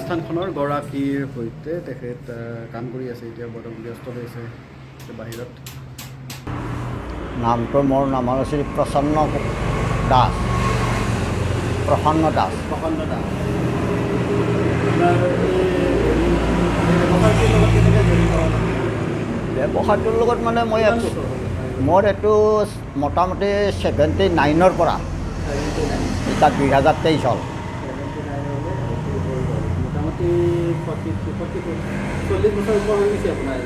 প্ৰতিষ্ঠানখনৰ গৰাকীৰ সৈতে তেখেত কাম কৰি আছে এতিয়া বৰ্তমান ব্যস্ত হৈ আছে বাহিৰত নামটো মোৰ নাম হৈছে প্ৰসন্ন দাস প্ৰসন্ন দাস প্ৰসন্ন দাস ব্যৱসায়টোৰ লগত মানে মোৰ এইটো মোটামুটি 79ৰ পৰা এতিয়া 2023 হ'ল মোটামুটি 40 বছৰ ওপৰ হৈ গৈছে আপোনাৰ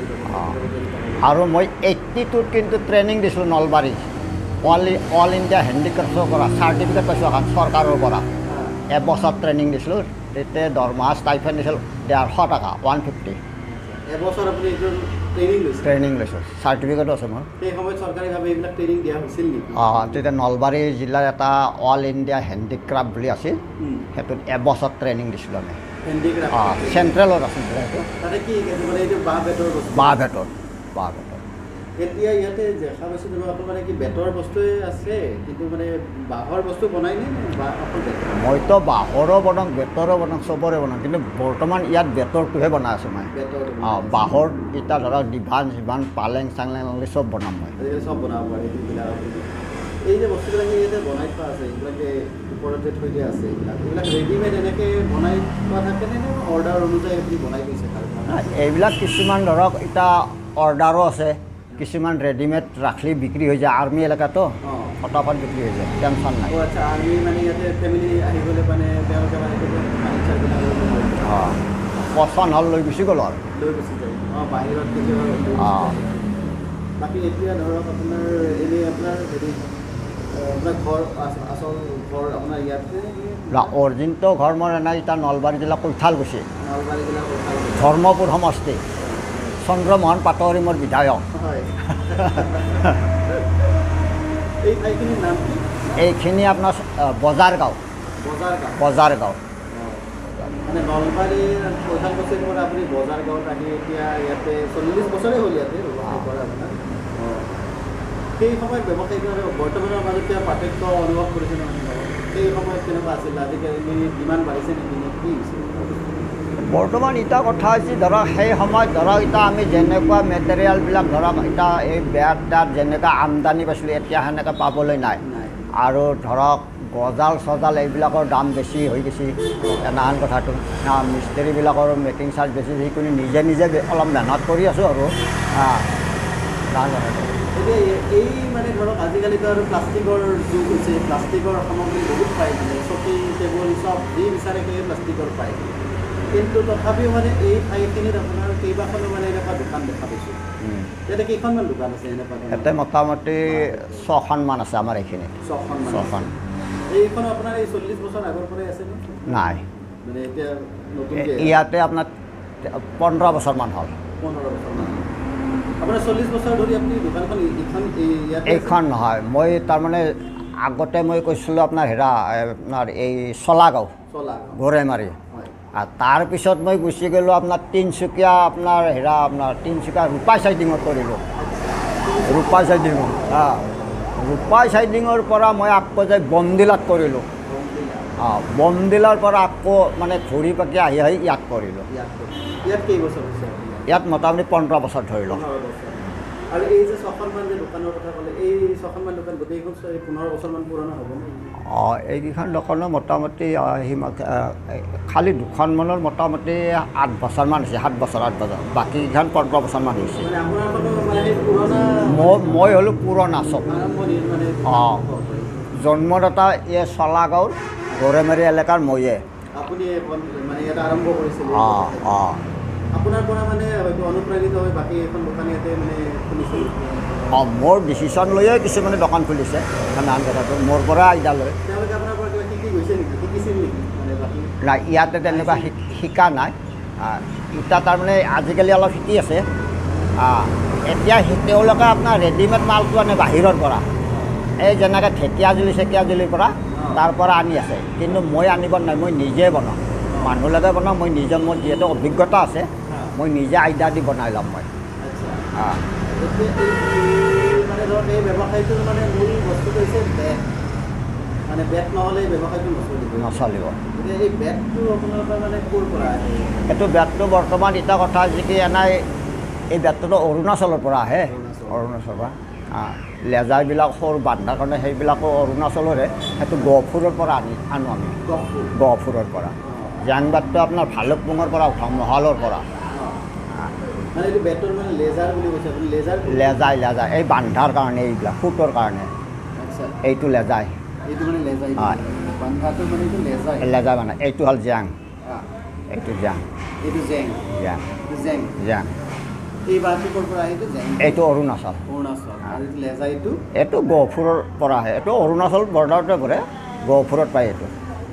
আৰু মই 82ত কিন্তু ট্ৰেইনিং দিছিলোঁ নলবাৰী অল ইণ্ডিয়া হেণ্ডিক্ৰাফ্টৰ পৰা চাৰ্টিফিকেট পাইছোঁ এখন চৰকাৰৰ পৰা এবছৰ ট্ৰেইনিং দিছিলোঁ তেতিয়া দৰমহা ষ্টাইফেণ্ড দিছিল 150 টকা 150 এবছৰ আপুনি ট্ৰেইনিং লৈছোঁ চাৰ্টিফিকেটো আছে মোৰ সেই সময়ত চৰকাৰীভাৱে এইবিলাক ট্ৰেইনিং দিয়া হৈছিল নেকি তেতিয়া নলবাৰী জিলাৰ এটা অল ইণ্ডিয়া হেণ্ডিক্ৰাফ্ট বুলি আছিল সেইটোত এবছৰ ট্ৰেইনিং দিছিলোঁ আমি চেণ্ট্ৰেলত আছিল তাতে কি মানে এইটো বাঁহ বেতৰ এতিয়া ইয়াতে দেখা পাইছোঁ ধৰক আপোনাৰ মানে কি বেতৰ বস্তুৱে আছে কিন্তু মানে বাঁহৰ বস্তু বনাই নে মইতো বাঁহৰো বনাওঁ বেতৰো বনাওঁ চবৰে বনাওঁ কিন্তু বৰ্তমান ইয়াত বেতৰটোহে বনাই আছোঁ মই বাঁহৰ এতিয়া ধৰক ডিভান চিভান পালেং চাংলেং চব বনাম মই চব বনাব পাৰি এই যে বস্তুবিলাক ইয়াতে বনাই থোৱা আছে এইবিলাকে ওপৰতে থৈ দিয়া আছে এইবিলাক ৰেডিমেড এনেকৈ বনাই থোৱা থাকেনে নে অৰ্ডাৰ অনুযায়ী আপুনি বনাই গৈছে এইবিলাক কিছুমান ধৰক এতিয়া অৰ্ডাৰো আছে কিছুমান ৰেডিমেড ৰাখলি বিক্ৰী হৈ যায় আৰ্মি এলেকাতো ফটাফট বিক্ৰী হৈ যায় টেনশ্যন নাই আচ্ছা আৰ্মি মানে ইয়াতে ফেমিলি আহি গ'লে মানে তেওঁলোকে মানে পচন্দ হ'ল লৈ গুচি গ'ল আৰু লৈ গুচি যায় বাহিৰত বাকী এতিয়া ধৰক আপোনাৰ এনেই আপোনাৰ হেৰি আপোনাৰ ঘৰ আচল ঘৰ আপোনাৰ ইয়াতে অৰিজিনটো ঘৰ মোৰ এনেই এতিয়া নলবাৰী জিলা কৈঠালকুছি নলবাৰী জিলা ধৰ্মপুৰ সমষ্টি চন্দ্ৰমোহন পাটোৱাৰী মোৰ বিধায়ক হয় এই ঠাইখিনিৰ নাম কি এইখিনি আপোনাৰ বজাৰগাঁও মানে নলবাৰীৰ কৈঠালকুছিৰ পৰা আপুনি বজাৰগাঁৱত আহি এতিয়া ইয়াতে 40 বছৰে হ'ল ইয়াতে ব্যৱসায় কৰে আপোনাৰ সেই সময়ত ব্যৱসায় কৰে বৰ্তমানৰ মাজত কিবা পাৰ্থক্য অনুভৱ কৰিছে নহয় সেই সময়ত কেনেকুৱা আছিল আজিকালি কিমান বাঢ়িছে নেকি নে কি হৈছে বৰ্তমান এতিয়া কথা হৈছে ধৰক সেই সময়ত ধৰক এতিয়া আমি যেনেকুৱা মেটেৰিয়েলবিলাক ধৰক এতিয়া এই বেৰ তাত যেনেকুৱা আমদানি পাইছিলোঁ এতিয়া সেনেকৈ পাবলৈ নাই আৰু ধৰক গজাল চজাল এইবিলাকৰ দাম বেছি হৈ গৈছে এনাহান কথাটো মিস্ত্ৰীবিলাকৰ মেকিং চাৰ্জ বেছি সেইখিনি নিজে অলপ মেহনত কৰি আছোঁ আৰু এতিয়া এই মানে ধৰক আজিকালিতো আৰু প্লাষ্টিকৰ যুগ হৈছে প্লাষ্টিকৰ সামগ্ৰী বহুত পায় মানে চকী টেবুল চব যি বিচাৰে সেই প্লাষ্টিকৰ পায় কিন্তু তথাপিও মানে এই ঠাইখিনিত আপোনাৰ কেইবাখনো মানে এনেকুৱা দোকান দেখা পাইছোঁ ইয়াতে কেইখনমান দোকান আছে এনেকুৱা ইয়াতে মোটামুটি 6খনমান আছে আমাৰ এইখিনিত 6খন এইখন আপোনাৰ এই 40 বছৰ আগৰ পৰাই আছে নাই মানে এতিয়া ইয়াতে আপোনাৰ 15 বছৰমান হ'ল 15 বছৰমান আপোনাৰ 40 বছৰ ধৰি আপুনি দোকানখন এইখন নহয় মই তাৰমানে আগতে মই কৈছিলোঁ আপোনাৰ আপোনাৰ এই চলাগাঁও গৰেমাৰী আৰু তাৰপিছত মই গুচি গ'লোঁ আপোনাৰ তিনিচুকীয়া আপোনাৰ আপোনাৰ তিনিচুকীয়া ৰূপাই চাইডিঙত কৰিলোঁ ৰূপাই চাইডিঙৰ পৰা মই আকৌ যাই বমদিলাত কৰিলোঁ বমদিলাৰ পৰা আকৌ মানে ঘূৰি পাকি আহি ইয়াত কৰিলোঁ ইয়াত মোটামুটি 15 বছৰ ধৰিলোঁ আৰু এই যে 6খনমান যে দোকানৰ কথা ক'লে এই 6খনমান দোকান গোটেইখন 15 বছৰমান পুৰণা হ'ব এইকেইখন দোকানৰ মোটামুটি খালি দুখনমানৰ মোটামুটি 8 বছৰমান হৈছে 7 বছৰ বাকীকেইখন 15 বছৰমান হৈছে মই হ'লোঁ পুৰণা চব জন্মদাতা এই চলাগাঁৱৰ গৰেমাৰী এলেকাৰ ময়ে আপোনাৰ পৰা মানে হয়তো অনুপ্ৰাণিত হৈ বাকী এখন দোকান ইয়াতে মানে খুলিছিল মোৰ ডিচিশ্যন লৈয়ে কিছুমানে দোকান খুলিছে নানান কথাটো মোৰ পৰা আইডিয়া লৈ তেওঁলোকে আপোনাৰ পৰা কিবা শিকি গৈছে নেকি শিকিছিল নেকি মানে বাকী নাই ইয়াতে তেনেকুৱা শিকা নাই এতিয়া তাৰমানে আজিকালি অলপ শিকি আছে এতিয়া তেওঁলোকে আপোনাৰ ৰেডিমেড মালটো আনে বাহিৰৰ পৰা এই যেনেকৈ ঢেকীয়াজুলিৰ পৰা তাৰ পৰা আনি আছে কিন্তু মই আনিব নাই মই নিজে বনাওঁ মানুহ লগে বনাওঁ মই নিজে মোৰ যিহেতু অভিজ্ঞতা আছে মই নিজে আইডিয়া দি বনাই ল'ম মই মানে ধৰক এই ব্যৱসায়টোৰ মানে মূল বস্তুটো হৈছে বেগ মানে বেট নহ'লে এই ব্যৱসায়টো নচলিব। নচলিব। এতিয়া এই বেটটো আপোনালোকৰ মানে ক'ৰ পৰা আহে? এইটো বেতটো বৰ্তমান এটা কথা হৈছে কি এনেই এই বেতটোতো অৰুণাচলৰ পৰা আহে, অৰুণাচলৰ পৰা। লেজাৰবিলাক সৰু বান্ধাৰ কাৰণে সেইবিলাকো অৰুণাচলৰে, সেইটো গহপুৰৰ পৰা আনো আমি, গহপুৰৰ পৰা। জাং বেতটো আপোনাৰ ভালুকপুঙৰ পৰা উঠাওঁ, মহালৰ পৰা। মানে এইটো বেটৰ মানে লেজাৰ বুলি কৈছে আপুনি? লেজাই এই বান্ধাৰ কাৰণে, এইবিলাক ফুটৰ কাৰণে। আচ্ছা, এইটো লেজাই। এইটো মানে লেজাই, বান্ধাটো মানে এইটো লেজাই। লেজাই মানে এইটো হ'ল জাং, এইটো জাং। এইটো জেং, জাং জেং। জাং। এই বাঁহটো ক'ৰ পৰা আহে? এইটো জেং। এইটো অৰুণাচল। আৰু এইটো লেজাইটো? এইটো গহপুৰৰ পৰা আহে, এইটো অৰুণাচল বৰ্ডাৰতে পৰে, গহপুৰত পায় এইটো।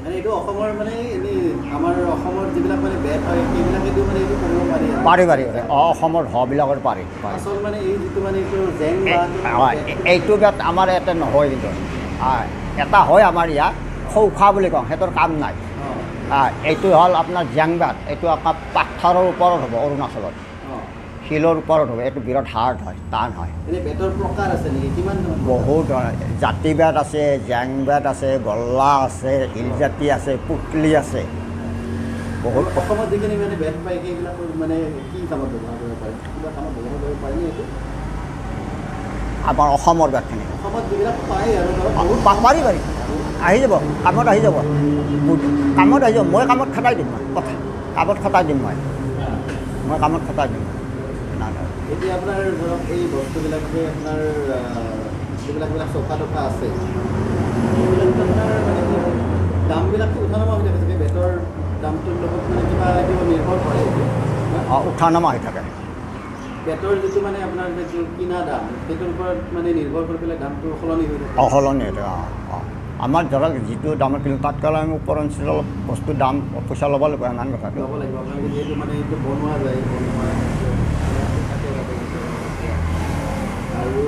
মানে এইটো অসমৰ মানে এনেই আমাৰ অসমৰ যিবিলাক মানে বেট হয় সেইবিলাকেতো মানে এইটো কৰিব পাৰি? পাৰি অসমৰ হবিলাকৰ পাৰি। আচল মানে এই যিটো মানে এইটো জেং এইটো বেট আমাৰ ইয়াতে নহয় কিন্তু। এটা হয় আমাৰ ইয়াত সৌখা বুলি কওঁ, সেইটোৰ কাম নাই। এইটো হ'ল আপোনাৰ জেং বেট, এইটো আপোনাৰ পাথৰৰ ওপৰত হ'ব অৰুণাচলত, শিলৰ ওপৰত হ'ব। এইটো বিৰাট হাৰ্ড হয়, টান হয়। বেটৰ প্ৰকাৰ আছে নেকি? কিমান? বহুত জাতি বেট আছে, জেং বেট আছে, গল্লা আছে, হিলজাতি আছে, পুতলি আছে, বহুত। অসমত যিখিনি মানে বেট পায় সেইবিলাকৰ মানে কি কামত ব্যৱহাৰ কৰিব পাৰে? কিবা কামত ব্যৱহাৰ কৰিব পাৰেনে এইটো? আমাৰ অসমৰ বেটখিনি অসমত যিবিলাক পায় আৰু পাৰি আহি যাব, কামত আহি যাব, কামত আহি যাব। মই কামত খটাই দিম, কামত খটাই দিম, মই কামত খটাই দিম। এতিয়া আপোনাৰ ধৰক এই বস্তুবিলাক যে আপোনাৰ যিবিলাক চফা টফা আছে সেইবিলাক আপোনাৰ মানে দামবিলাকতো উঠা নমা হৈ থাকে চাগে? বেটৰ দামটোৰ লগত মানে কিবা নিৰ্ভৰ কৰে? উঠা নমা হৈ থাকে। বেটৰ যিটো মানে আপোনাৰ যিটো কিনা দাম সেইটোৰ ওপৰত মানে নিৰ্ভৰ কৰি পেলাই দামটো সলনি হৈ থাকে? সলনি হৈ থাকে। আমাৰ ধৰক যিটো দামত কিনো তাতকৈ আমি ওপৰ অঞ্চলৰ অলপ বস্তুৰ দাম পইচা ল'ব লাগিব, ইমান কথাটো ল'ব লাগিব। আপোনালোকে যিহেতু মানে এইটো বনোৱা যায়, আৰু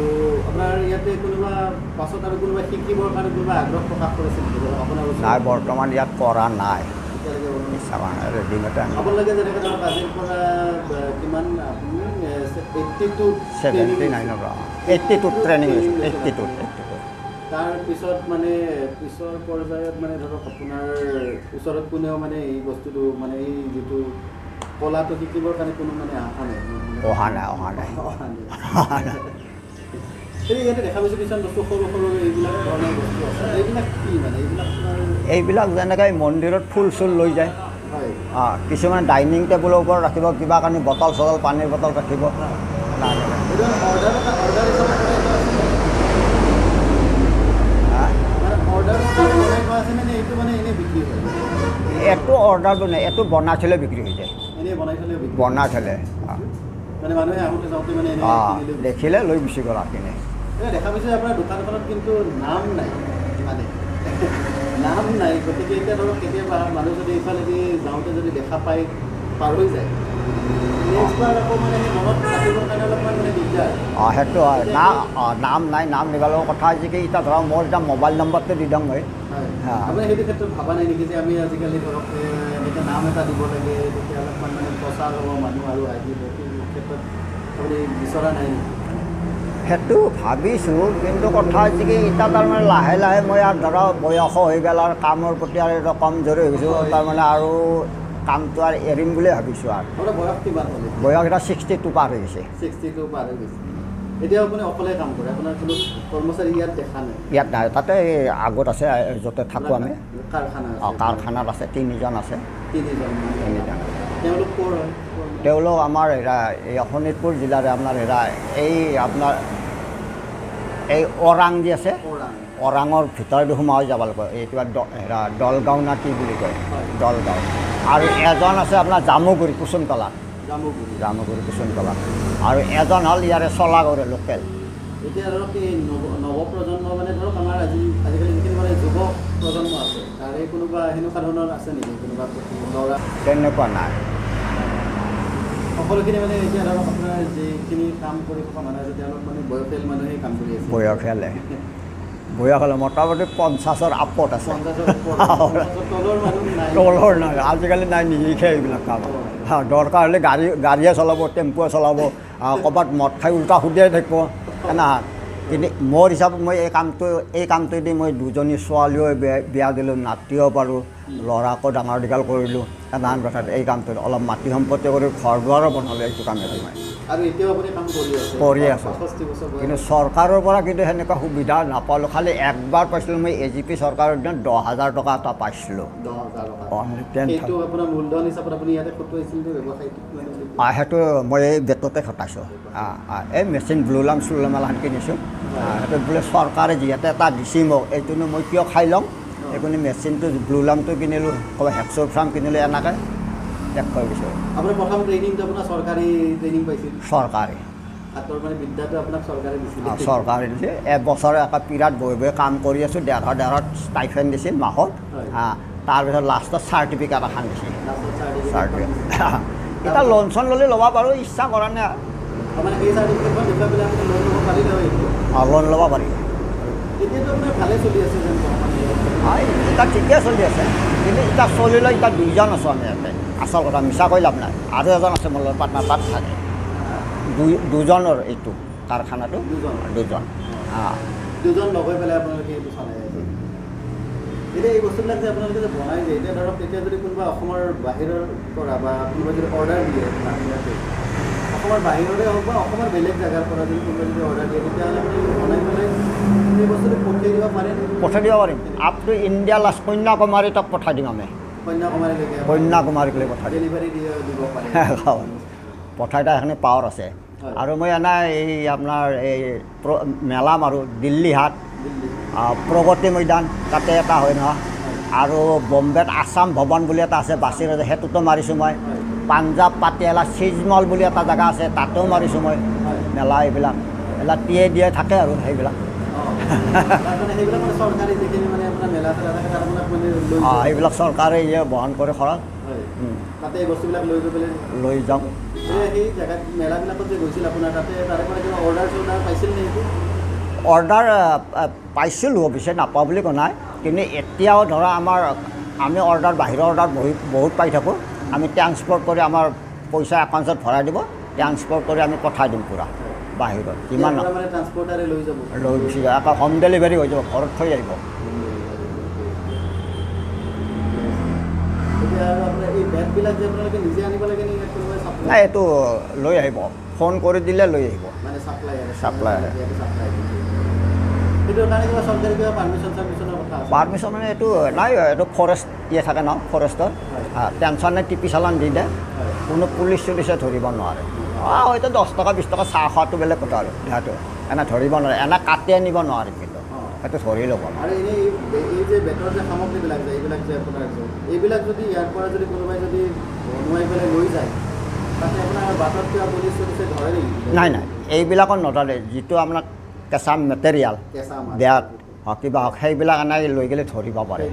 আপোনাৰ ইয়াতে কোনোবা পাছত আৰু কোনোবা শিকিবৰ কাৰণে কোনোবা আগ্ৰহ প্ৰকাশ কৰিছিল আপোনাৰ? নাই, বৰ্তমান ইয়াত কৰা নাই। ৰেডিমেড আপোনালোকে যেনেকৈ ধৰক আজিৰ পৰা কিমান আপুনি 79ৰ পৰা 82 ট্ৰেইনিং লৈছোঁ, 82। তাৰপিছত মানে পিছৰ পৰ্যায়ত মানে ধৰক আপোনাৰ ওচৰত কোনেও মানে এই বস্তুটো মানে এই যিটো কলাটো শিকিবৰ কাৰণে কোনো মানে অহা নাই? ইয়াতে দেখা পাইছোঁ কিছুমান বস্তু সৰু এইবিলাক ধৰণৰ বস্তু আছে, এইবিলাক কি মানে? এইবিলাক যেনেকৈ মন্দিৰত ফুল চুল লৈ যায়, হয়। কিছুমান ডাইনিং টেবুলৰ ওপৰত ৰাখিব, কিবা কাৰণে বটল চটল, পানীৰ বটল ৰাখিব। এইটো অৰ্ডাৰ বনাই, এইটো বনাই থ'লে বিক্ৰী হৈ যায়। বনাই থ'লে দেখিলে লৈ গুচি গ'ল কিনে। দেখা পাইছোঁ আপোনাৰ দোকানখনত কিন্তু নাম নাই, মানে নাম নাই। গতিকে এতিয়া ধৰক কেতিয়াবা মানুহ যদি এইফালেদি যাওঁতে যদি দেখা পাই পাৰ হৈ যায়, নেক্সটবাৰ আকৌ মানে মনত ৰাখিবৰ কাৰণে অলপমান মানে দিগদাৰ। সেইটো হয়। নাম নাই, নাম নিবালৰ কথা হৈছে কি এতিয়া ধৰক মোৰ এতিয়া মোবাইল নম্বৰটো দি দিওঁ মই। আপুনি সেইটো ক্ষেত্ৰত ভাবা নাই নেকি যে আমি আজিকালি ধৰক এনেকৈ নাম এটা দিব লাগে, তেতিয়া অলপমান মানে প্ৰচাৰ হ'ব, মানুহ আৰু আহিব? সেই ক্ষেত্ৰত আপুনি বিচৰা নাই নেকি? সেইটো ভাবিছোঁ, কিন্তু কথা হৈছে কি এতিয়া তাৰমানে লাহে লাহে মই আৰু ধৰক বয়স হৈ গ'ল আৰু কামৰ প্ৰতি আৰু কমজোৰি হৈ গৈছোঁ, তাৰমানে আৰু কামটো আৰু এৰিম বুলিয়ে ভাবিছোঁ। আৰু বয়স কিমান হ'ল? বয়স এতিয়া 62 পাৰ হৈ গৈছে। 62 পাৰ হৈ গৈছে। এতিয়া আপুনি অকলে কাম কৰে? আপোনাৰ কোনো কৰ্মচাৰী ইয়াত দেখা নাই? ইয়াত নাই, তাতে আগত আছে য'তে থাকোঁ আমি। কাৰখানা? কাৰখানাত আছে, 3জন আছে। 3জন? তেওঁলোক ক'ৰ হয়? তেওঁলোক আমাৰ এই শোণিতপুৰ জিলাৰে আপোনাৰ এই আপোনাৰ এই ওৰাং যি আছে, ওৰাঙৰ ভিতৰতো সোমাই যাব লাগিব। এই কিবা দলগাঁও না কি বুলি কয়, দলগাঁও। আৰু এজন আছে আপোনাৰ জামুগুৰি কুসুমতলাত, জামুগুৰি কুসুমতলাত। আৰু এজন হ'ল ইয়াৰে চলাগড়ে লোকেল। এতিয়া ধৰক এই নৱপ্ৰজন্ম মানে ধৰক আমাৰ আজিকালি যিখিনি মানে যুৱ প্ৰজন্ম আছে, তাৰে কোনোবা সেনেকুৱা ধৰণৰ আছে নেকি? কোনোবা ল'ৰা? তেনেকুৱা নাই। সকলোখিনি মানে এতিয়া ধৰক আপোনাৰ যিখিনি কাম কৰি থকা মানুহ আছে তেওঁলোক মানে বয়সীয়াল মানুহে কাম কৰি আছে? বয়সীয়ালে মোটামুটি 50ৰ আপত আছে। তলৰ নাই, আজিকালি নাই, নিশিকে এইবিলাক কাম। দৰকাৰ হ'লে গাড়ীয়ে চলাব, টেম্পুৱে চলাব, ক'ৰবাত মদ খাই উল্টা সুধিয়াই থাকিব, কিন্তু মোৰ হিচাপত মই এই কামটোৱেদি মই দুজনী ছোৱালীও বিয়া দিলোঁ, নাতিও পাৰোঁ, ল'ৰাকো ডাঙৰ দীঘল কৰিলোঁ। নানান কথাত এই কামটোত অলপ মাটি সম্পত্তি কৰি ঘৰ দুৱাৰো বনালোঁ এইটো কামেদি মই কৰি আছোঁ। কিন্তু চৰকাৰৰ পৰা কিন্তু সেনেকুৱা সুবিধা নাপালোঁ। খালি একবাৰ পাইছিলোঁ মই AGP চৰকাৰৰ দিনত 10,000 টকা এটা পাইছিলোঁ। সেইটো মই এই বেততে খটাইছোঁ। এই মেচিন ব্লুলাম চুলাম কিনিছোঁ। সেইটো বোলে চৰকাৰে যিহেতু এটা দিছে মোক, এইটোনো মই কিয় খাই ল'ম, এইখিনি মেচিনটো ব্লুলামটো কিনিলোঁ, হেক্সো ফাৰ্ম কিনিলোঁ, এনেকৈ দেখুৱাই দিছোঁ। আপোনাৰ প্ৰথম ট্ৰেইনিংটো আপোনাৰ চৰকাৰী ট্ৰেইনিং পাইছিল? চৰকাৰী বিদ্যাটো আপোনাক চৰকাৰে দিছিল? চৰকাৰে দিছে। এবছৰ এটা পিৰিয়ড বহি বহি কাম কৰি আছোঁ, 1,500 ষ্টাইফেণ্ড দিছিল মাহত। তাৰপিছত লাষ্টত চাৰ্টিফিকেট এখন দিছিল। এতিয়া লোন চোন ল'লে ল'ব পাৰোঁ, ইচ্ছা কৰা নাই। লোন ল'ব পাৰি। এতিয়া ঠিকে চলি আছে, কিন্তু এতিয়া চলিলে এতিয়া 2জন আছোঁ আমি ইয়াতে। আচল কথা মিছা কৈ লাভ নাই। আৰু এজন আছে মোৰ লগত পাৰ্টনাৰ, তাত থাকে। দুজনৰ এইটো কাৰখানাটো 2জন। 2জন লগ হৈ পেলাই আপোনালোকে এইটো চলাই আছে। এতিয়া এই বস্তুবিলাক যে আপোনালোকে যে বনাই দিয়ে, এতিয়া ধৰক তেতিয়া যদি কোনোবা অসমৰ বাহিৰৰ পৰা বা কোনোবা যদি অৰ্ডাৰ দিয়ে, অসমৰ বাহিৰৰে হওক বা অসমৰ বেলেগ জেগাৰ পৰা যদি কোনোবা যদি অৰ্ডাৰ দিয়ে, তেতিয়াহ'লে বনাই পেলাই এই বস্তুটো পঠিয়াই দিব পাৰে? পঠিয়াই দিব পাৰিম। Up to India last Kanyakumari তাক পঠাই দিম আমি। কন্যাকুমাৰীলৈ পঠাই দিম। ডেলিভাৰী দিব পাৰে? পঠাই দিয়া সেইখিনি পাৱাৰ আছে। আৰু মই এনে এই আপোনাৰ এই মেলা মাৰোঁ, দিল্লী হাট, প্ৰগতি মৈদান, তাতে এটা হয় নহয়। আৰু বম্বেত আছাম ভৱন বুলি এটা আছে, বাছিৰ সেইটোতো মাৰিছোঁ মই। পাঞ্জাৱ পাটিয়ালা চিজমল বুলি এটা জেগা আছে, তাতেও মাৰিছোঁ মই মেলা। এইবিলাক টিয়ে দিয়ে থাকে আৰু সেইবিলাক। এইবিলাক চৰকাৰে বহন কৰে খৰচ। লৈ যাওঁ। অৰ্ডাৰ পাইছিলোঁ, অৱশ্যে নাপাওঁ বুলি কোৱা নাই। কিন্তু এতিয়াও ধৰা আমি অৰ্ডাৰ বাহিৰৰ অৰ্ডাৰ বহুত পাই থাকোঁ। আমি ট্ৰান্সপৰ্ট কৰি আমাৰ পইচা একাউণ্টত ভৰাই দিব, ট্ৰান্সপৰ্ট কৰি আমি পঠাই দিম পূৰা বাহিৰত। কিমান লৈ গুচি যায়, আকৌ হোম ডেলিভাৰী হৈ যাব, ঘৰত থৈ আহিব। নাই, এইটো লৈ আহিব, ফোন কৰি দিলে লৈ আহিব। চাপ্লাই পাৰ্মিশ্যন মানে এইটো নাই, এইটো ফৰেষ্ট থাকে ন, ফৰেষ্টৰ টেনশ্যন নাই, টিপি চালান দি দিয়ে, কোনো পুলিচ চুলিচে ধৰিব নোৱাৰে। হয়তো 10 টকা 20 টকা চাহ খোৱাটো বেলেগ কথা আৰু সিহঁতে এনে ধৰিব নোৱাৰে, এনে কাটি আনিব নোৱাৰে, কিন্তু সেইটো ধৰি ল'ব। আৰু এই যে বেতৰ যে সামগ্ৰীবিলাক যে এইবিলাক যে আপোনাৰ এইবিলাক যদি ইয়াৰ পৰা যদি কোনোবাই যদি বনোৱাই পেলাই লৈ যায়, তাতে আপোনাৰ বাটত কিবা পুলিচ চুলিচে ধৰে নেকি? নাই, এইবিলাকত নধৰে। যিটো আপোনাৰ কেঁচা মেটেৰিয়েল বেগ কিবা হওক, সেইবিলাক আনাই লৈ গ'লে ধৰিব পাৰে।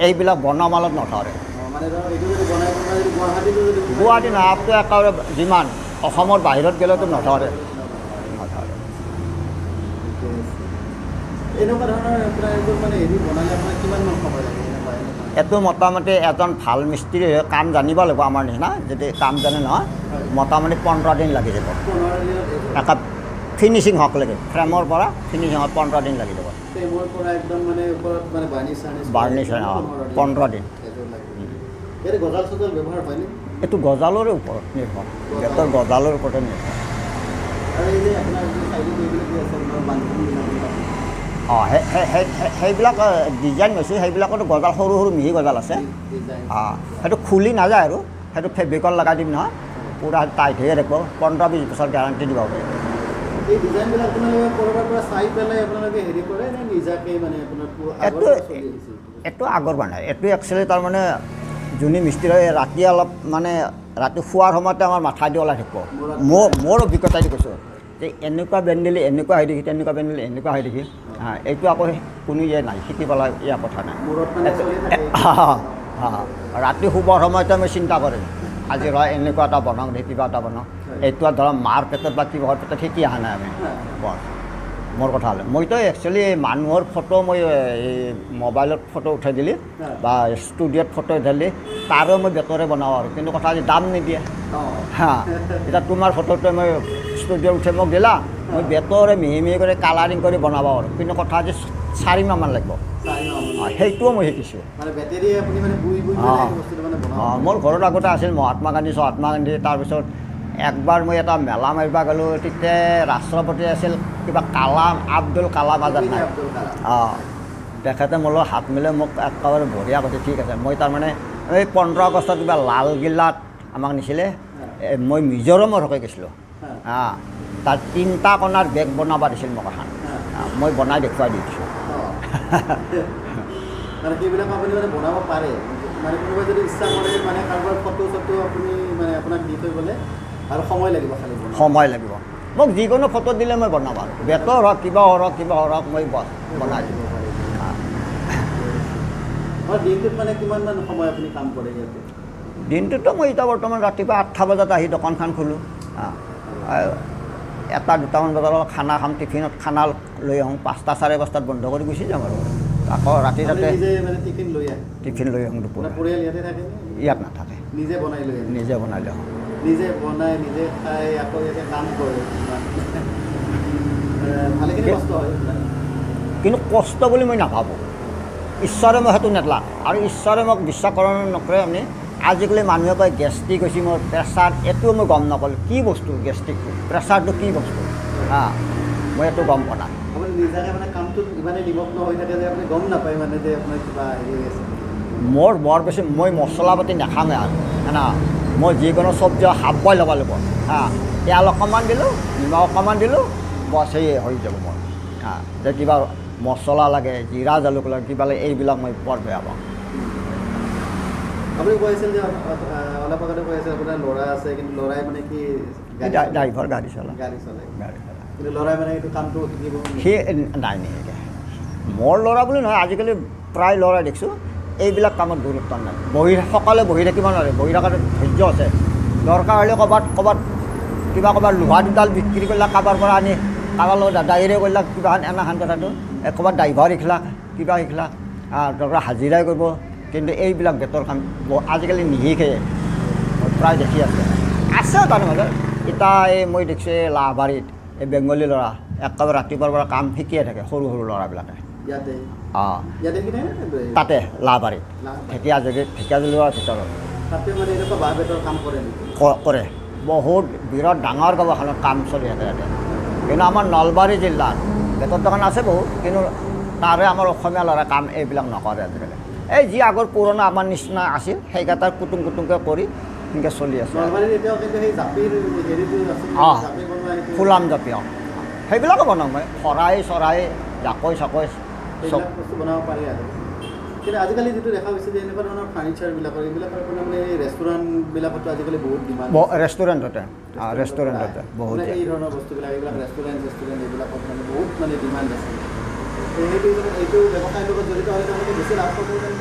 এইবিলাক বনোৱা মালত নধৰে। গুৱাহাটী নহয়, আপটো একেবাৰে যিমান অসমৰ বাহিৰত গ'লেতো নধৰে। এইটো মোটামুটি এজন ভাল মিস্ত্ৰী কাম জানিব লাগিব, আমাৰ নিচিনা যদি কাম জানে নহয়, মোটামুটি 15 দিন লাগি যাব। এটা ফিনিচিং হওক লাগে, ফ্ৰেমৰ পৰা ফিনিচিং হওক 15 দিন লাগি যাব। বাৰ্নিছ 15 দিন। এইটো গজালৰে ওপৰত নিৰ্ভৰ, বেতৰ গজালৰ ওপৰতে নিৰ্ভৰ। সেইবিলাক ডিজাইন হৈছে, সেইবিলাকতো গজাল সৰু সৰু মিহি গজাল আছে। সেইটো খুলি নাযায় আৰু সেইটো ফেব্ৰিকত লগাই দিম নহয়, পূৰা টাইট হৈয়ে থাকিব, 15-20 বছৰ গেৰাণ্টি দিব পাৰি। এইটো আগৰ বনাই, এইটো একচুৱেলি তাৰমানে যোনী মিস্ত্ৰী ৰাতি অলপ মানে ৰাতি শোৱাৰ সময়তে আমাৰ মাথা দি ওলাই থাকিব। মোৰ অভিজ্ঞতা দি কৈছোঁ যে এনেকুৱা বেন দিলে এনেকুৱা হৈ দেখি, তেনেকুৱা বেন দিলে এনেকুৱা হৈ দেখি। এইটো আকৌ কোনো নাই, শিকি পেলাই ইয়াৰ কথা নাই। ৰাতি শুবৰ সময়তে মই চিন্তা কৰিম, আজি ৰ এনেকুৱা এটা বনাওঁ দে, কিবা এটা বনাওঁ। এইটো ধৰক মাৰ পেটত বা কিবাৰ পেটত শিকি অহা নাই আমি। মোৰ কথা হ'লে মইতো একচুৱেলি মানুহৰ ফটো মই এই মোবাইলত ফটো উঠাই দিলে বা ষ্টুডিঅ'ত ফটো উঠাই দিলে তাৰো মই বেতৰে বনাওঁ আৰু, কিন্তু কথা দাম নিদিয়ে। এতিয়া তোমাৰ ফটোটোৱে মই ষ্টুডিঅ'ত উঠাই মোক দিলা, মই বেতৰে মিহি মিহি কৰি কালাৰিং কৰি বনাব পাৰোঁ, কিন্তু কথা হৈছে 4 মাহমান লাগিব। 4 মাহ সেইটোও মই শিকিছোঁ। মানে বেটেৰী আপুনি মানে বুই বুই বস্তুটো মানে বনাব। মোৰ ঘৰত আগতে আছিল মহাত্মা গান্ধী তাৰপিছত একবাৰ মই এটা মেলা মাৰিব গ'লোঁ, তেতিয়া ৰাষ্ট্ৰপতি আছিল কিবা আব্দুল কালাম আজাদ নাই। তেখেতে মোৰ লগত হাত মিলাই মোক একেবাৰে বঢ়িয়া কৈছে, ঠিক আছে। মই তাৰমানে এই 15 আগষ্টত কিবা লালগিল্লাত আমাক নিছিলে, মই মিজোৰামৰ হকে গৈছিলোঁ। তাত 3টা কণাৰ বেগ বনাব দিছিল মোক এখন, মই বনাই দেখুৱাই দি দিছোঁ। মানে সেইবিলাক আপুনি মানে বনাব পাৰে, মানে কোনোবাই যদি ইচ্ছা কৰে, মানে কাৰোবাৰ ফটো আপুনি মানে আপোনাক দি থৈ গ'লে, আৰু সময় লাগিব খালি। সময় লাগিব, মোক যিকোনো ফটো দিলে মই বনাম আৰু বেতৰ হওক কিবা হওক মই বনাই দিব পাৰিম। দিনটোত মানে কিমানমান সময় আপুনি কাম কৰে ইয়াতে? দিনটোতো মই এতিয়া বৰ্তমান ৰাতিপুৱা 8টা বজাত আহি দোকানখন খোলোঁ, 1-2টামান বজাত খানা খাম, টিফিনত খানা লৈ আহোঁ, 5টা 5:30 বন্ধ কৰি গুচি যাম আৰু আকৌ ৰাতি তাতে টিফিন লৈ আহোঁ। দুপৰীয়া পৰিয়াল ইয়াতে থাকে? ইয়াত নাথাকে, নিজে বনাই লৈ আহোঁ। নিজে বনাই লৈ আহোঁ, নিজে বনাই নিজে খাই আকৌ ইয়াতে কাম কৰে। ভালেখিনি কষ্ট হয়, কিন্তু কষ্ট বুলি মই নাভাবোঁ। ঈশ্বৰে মই সেইটো নেদলাক, আৰু ঈশ্বৰে মোক বিশ্বাস কৰা নকৰে। আমি আজিকালি মানুহে কয় গেষ্ট্ৰিক হৈছে, মোৰ প্ৰেছাৰ, এইটোও মই গম নাপালোঁ কি বস্তু গেষ্ট্ৰিকটো, প্ৰেছাৰটো কি বস্তু, মই এইটো গম পোৱা নাই। আপুনি নিজাকৈ মানে কামটোত ইমানেই নিমগ্ন হৈ থাকে যে আপুনি গম নাপায় মানে যে আপোনাৰ কিবা হেৰি আছে। মোৰ বৰ বেছি মই মছলা পাতি নাখাওঁৱে আৰু মই যিকোনো চব্জি হাফ বইল ল'ব লাগিব, তেল অকণমান দিলোঁ, নিমখ অকণমান দিলোঁ, বছ সেই হৈ যাব মোৰ। যে কিবা মছলা লাগে, জিৰা জালুক লাগে, কিবা লাগে, এইবিলাক মই বৰ বেয়া পাওঁ। আপুনি কৈ আছিল যে অলপ আগতে কৈ আছিল আপোনাৰ ল'ৰা আছে, কিন্তু ল'ৰাই মানে কি ড্ৰাইভাৰ, গাড়ী চলায়। কিন্তু ল'ৰাই মানে এইটো কামটো শিকিব সি নাই নিশিকে। মোৰ ল'ৰা বুলি নহয়, আজিকালি প্ৰায় ল'ৰাই দেখিছোঁ এইবিলাক কামত গুৰুত্ব নাই। সকলোৱে বহি থাকিব নোৱাৰে, বহি থকাৰ ধৈৰ্য আছে। দৰকাৰ হ'লে ক'ৰবাত কিবা লোহা দুডাল বিক্ৰী কৰিলে কাৰোবাৰ পৰা আনি কাৰোবাৰ লগত দাদাগিৰি কৰিলে কিবা এনাখান কথাটো, ক'ৰবাত ড্ৰাইভাৰ শিকিলাক, কিবা শিকিলাক, দৰকাৰ হাজিৰাই কৰিব, কিন্তু এইবিলাক বেতৰ কাম আজিকালি নিশিকে। মই প্ৰায় দেখি আছে তাৰমানে। এতিয়া এই মই দেখিছোঁ এই লাহবাৰীত এই বেংগলী ল'ৰা একেবাৰে ৰাতিপুৱাৰ পৰা কাম শিকিয়ে থাকে, সৰু ল'ৰাবিলাকে তাতে লাহবাৰীত ঢেকীয়াজুলিৰ ভিতৰত কৰে। বহুত বিৰাট ডাঙৰ গাঁওখনত কাম চলি থাকে ইয়াতে। কিন্তু আমাৰ নলবাৰী জিলাত বেতৰ দোকান আছে বহুত, কিন্তু তাৰে আমাৰ অসমীয়া ল'ৰা কাম এইবিলাক নকৰে আজিকালি। এই যি আগৰ পুৰণা আমাৰ নিচিনা আছিল সেইকেইটাৰ কুটুমকৈ কৰি সেনেকৈ চলি আছে। ফুলাম জাপি সেইবিলাকো বনাওঁ মই, শৰাই চৰাই, জাকৈ চাকৈ চব বস্তু বনাব পাৰি আৰু। কিন্তু আজিকালি যিটো দেখা গৈছে যে এনেকুৱা ধৰণৰ ফাৰ্নিচাৰবিলাকৰ এইবিলাকৰ মানে ৰেষ্টুৰেণ্টবিলাকতো আজিকালি বহুত ডিমাণ্ড। ৰেষ্টুৰেণ্টতে বহুত এই ধৰণৰ বস্তুবিলাক এইবিলাক ৰেষ্টুৰেণ্ট এইবিলাকত মানে বহুত মানে ডিমাণ্ড আছে। এইটো ব্যৱসায়ৰ লগত জড়িত হ'লে তেওঁলোকে বেছি লাভ পাব যেন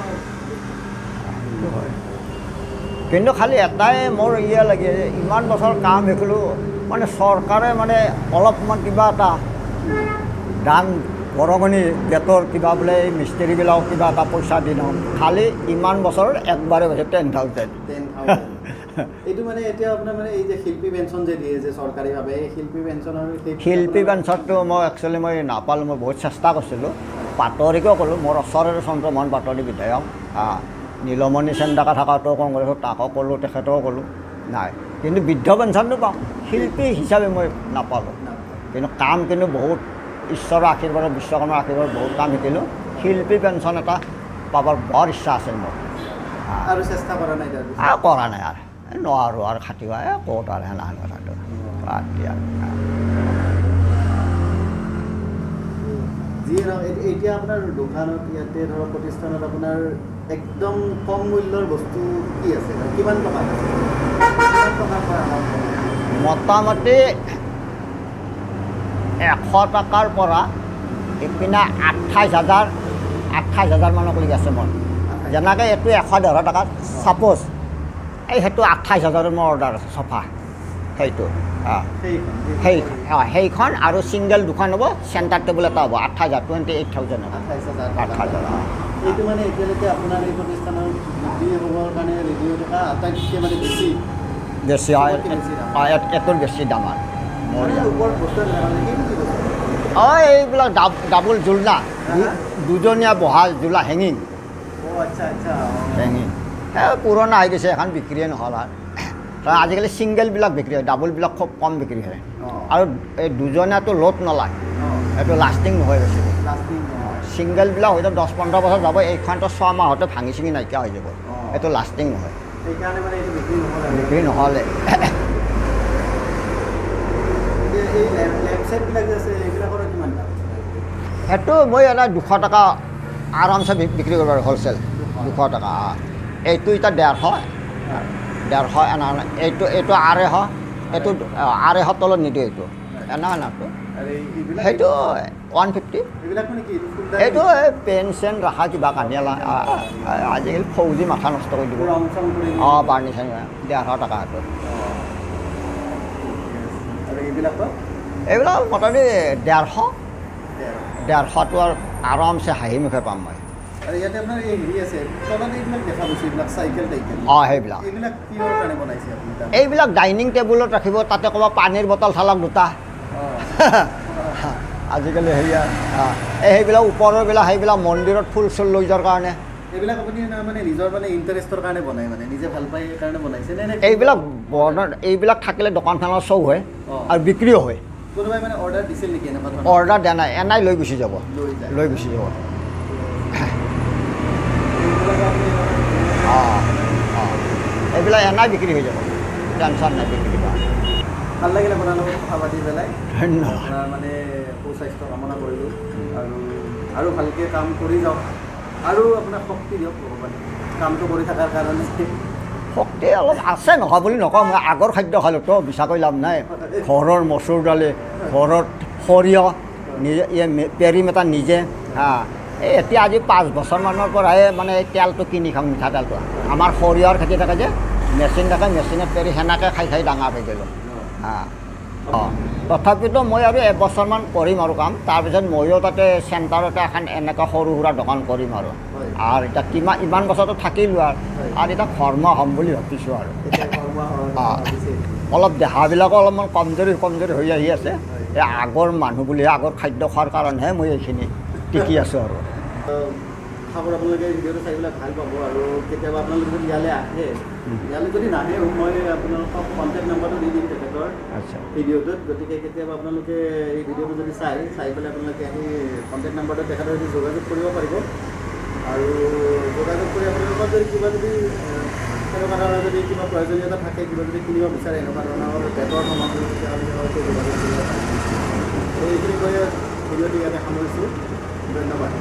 হয়। কিন্তু খালি এটাই মোৰ লাগে, ইমান বছৰ কাম শিকিলোঁ, মানে চৰকাৰে মানে অলপমান কিবা এটা দান বৰঙণি বেতৰ কিবা বোলে মিস্ত্ৰীবিলাকক কিবা এটা পইচা দি দিওঁ, খালি ইমান বছৰত একবাৰে হৈছে 10,000। এইটো মানে এতিয়া আপোনাৰ মানে এই যে শিল্পী পেঞ্চন যে দিয়ে যে চৰকাৰীভাৱে, এই শিল্পী পেঞ্চনটো মই নাপালোঁ। মই বহুত চেষ্টা কৰিছিলোঁ, পাটৰিকো ক'লোঁ, মোৰ ওচৰৰে চন্দ্ৰমোহন পাটৰি বিধায়ক, নীলমণি চেণ্ডাকা থকাটো কংগ্ৰেছত তাকো ক'লোঁ, তেখেতকো ক'লোঁ, নাই। কিন্তু বৃদ্ধ পেঞ্চনটো পাওঁ, শিল্পী হিচাপে মই নাপালোঁ। কিন্তু কাম কিন্তু বহুত ঈশ্বৰৰ আশীৰ্বাদত, বিশ্বকৰ্মাৰ আশীৰ্বাদত বহুত কাম শিকিলোঁ। শিল্পী পেঞ্চন এটা পাবৰ বৰ ইচ্ছা আছিল মোৰ। আৰু চেষ্টা কৰা নাই? কৰা নাই আৰু নোৱাৰোঁ আৰু খাটিব ক'ত আৰু সেনাখন কথাটো যিয়ে ধৰক এতিয়া আপোনাৰ দোকানত ইয়াতে ধৰক প্ৰতিষ্ঠানত আপোনাৰ একদম কম মূল্যৰ বস্তু কি আছে, কিমান টকা মোটামুটি 100 টকাৰ পৰা ইপিনে 28,000 মানক আছে মোৰ। যেনেকৈ এইটো 110 টকা, ছাপ'জ সেইটো 28,000 মোৰ অৰ্ডাৰ আছে চফা, সেইটো সেইখন আৰু ছিংগল দুখন হ'ব, চেণ্টাৰ টেবুল এটা হ'ব, 28,000, 28,000 হ'ব। 28,000। এইটো মানে এতিয়ালৈকে আপোনাৰ এই প্ৰতিষ্ঠানৰ বিক্ৰী হ'বৰ কাৰণে ৰেডি হৈ থকা আটাইতকৈ মানে বেছি হয়, এইটোৰ বেছি দাম আৰু মৰিয়া ওপৰত বস্তু নালাগে কি বস্তু অঁ এইবিলাক ডাবুল জোলনা দুজনীয়া বহা জোলা হেঙিং আচ্ছা আচ্ছা হেঙিং পুৰণা হৈ গৈছে এখন বিক্ৰীয়ে নহ'ল আৰু আজিকালি ছিংগেলবিলাক বিক্ৰী হয় ডাবুলবিলাক খুব কম বিক্ৰী হয় আৰু এই দুজনীয়াটো লোড নলয় এইটো লাষ্টিং নহয় বেছি ছিংগেলবিলাক হয়তো 10-15 বছৰ যাব এইখনটো 6 মাহতে ভাঙি চিঙি নাইকিয়া হৈ যাব এইটো লাষ্টিং নহয় সেইকাৰণে মানে এইটো বিক্ৰী নহ'লে এই লেপছেটবিলাক যে আছে এইবিলাকৰ কিমান দাম সেইটো মই এটা 200 টকা আৰামছে বিক্ৰী কৰিব পাৰোঁ হ'লচেল 200 টকা এইটো এতিয়া 150 এনা এইটো 250 এইটো 250 তলত নিদিওঁ এইটো এনাটো সেইটো 150 এইবিলাক মানে কি এইটো পেন চেন ৰখা কিবা কানি আজিকালি ফৌজি মাথা নষ্ট কৰি দিব অঁ বাৰ্ণি চাৰ্ণি 150 টকা সেইটো এইবিলাক মোটামুটি 150টো আৰু আৰামছে হাঁহি মুখে পাম মই আৰু ইয়াতে আপোনাৰ এই হেৰি আছে তলত এইবিলাক দেখা পাইছোঁ এইবিলাক চাইকেল টাইকেল অঁ সেইবিলাক এইবিলাক কিহৰ কাৰণে বনাইছে আপুনি তাত এইবিলাক ডাইনিং টেবুলত ৰাখিব তাতে ক'ৰবাত পানীৰ বটল চালক দুটা আজিকালি সেয়া সেইবিলাক ওপৰৰবিলাক সেইবিলাক মন্দিৰত ফুল চুল লৈ যোৱাৰ কাৰণে এইবিলাক আপুনি মানে নিজৰ মানে ইণ্টাৰেষ্টৰ কাৰণে বনাই মানে নিজে ভাল পায় সেইকাৰণে বনাইছে নে এইবিলাক থাকিলে দোকানখনৰ চৌ হয় আৰু বিক্ৰীও হয় কোনোবাই মানে অৰ্ডাৰ দিছিল নেকি এনেকুৱা ধৰণৰ অৰ্ডাৰ দিয়া নাই এনাই লৈ গুচি যাব লৈ গুচি যাব এইবিলাক এনাই বিক্ৰী হৈ যাব টেনশ্যন নাই বিক্ৰী কৰা ভাল লাগিল আপোনাৰ লগত কথা পাতি পেলাই ধন্যবাদ আপোনাৰ মানে সুস্বাস্থ্য কামনা কৰিলোঁ আৰু ভালকৈ কাম কৰি যাওক আৰু আপোনাক শক্তি দিয়ক ভগৱানে কামটো কৰি থকাৰ কাৰণে শক্তি অলপ আছে নহয় বুলি নকওঁ মই আগৰ খাদ্য খালোঁ তো মিছা কৈ লাভ নাই ঘৰৰ মচুৰ দালি ঘৰত সৰিয়হ নিজে পেৰিমেটা নিজে এই এতিয়া আজি 5 বছৰমানৰ পৰাই মানে তেলটো কিনি খাওঁ মিঠাতেলটো আমাৰ সৰিয়হৰ খেতি থাকে যে মেচিন থাকে মেচিনত পেৰি সেনেকৈ খাই ডাঙৰ হৈ গ'লোঁ অঁ তথাপিতো মই আৰু এবছৰমান কৰিম আৰু কাম তাৰপিছত ময়ো তাতে চেণ্টাৰতে এখন এনেকুৱা সৰু সুৰা দোকান কৰিম আৰু এতিয়া ইমান বছৰটো থাকিলোঁ আৰু এতিয়া কৰ্ম হ'ম বুলি ভাবিছোঁ আৰু অলপ দেহাবিলাকো অলপমান কমজোৰি হৈ আহি আছে এই আগৰ মানুহ বুলিহে আগৰ খাদ্য খোৱাৰ কাৰণেহে মই এইখিনি টিকি আছোঁ আৰু খাবৰ আপোনালোকে ভিডিঅ'টো চাই পেলাই ভাল পাব আৰু কেতিয়াবা আপোনালোকে যদি ইয়ালৈ আহে ইয়ালৈ যদি নাহে মই আপোনালোকক কণ্টেক্ট নাম্বাৰটো দি দিম তেখেতৰ ভিডিঅ'টোত গতিকে কেতিয়াবা আপোনালোকে এই ভিডিঅ'টো যদি চাই পেলাই আপোনালোকে আহি কণ্টেক্ট নাম্বাৰটো তেখেতৰ যদি যোগাযোগ কৰিব পাৰিব আৰু যোগাযোগ কৰি আপোনালোকৰ যদি কিবা যদি এনেকুৱা ধৰণৰ যদি কিবা প্ৰয়োজনীয়তা থাকে কিবা যদি কিনিব বিচাৰে এনেকুৱা ধৰণৰ বেগৰ সামগ্ৰী তেতিয়াহ'লে হয়তো যোগাযোগ কৰিব পাৰে এইখিনি কৈ ভিডিঅ'টো ইয়াতে সামৰিছোঁ ধন্যবাদ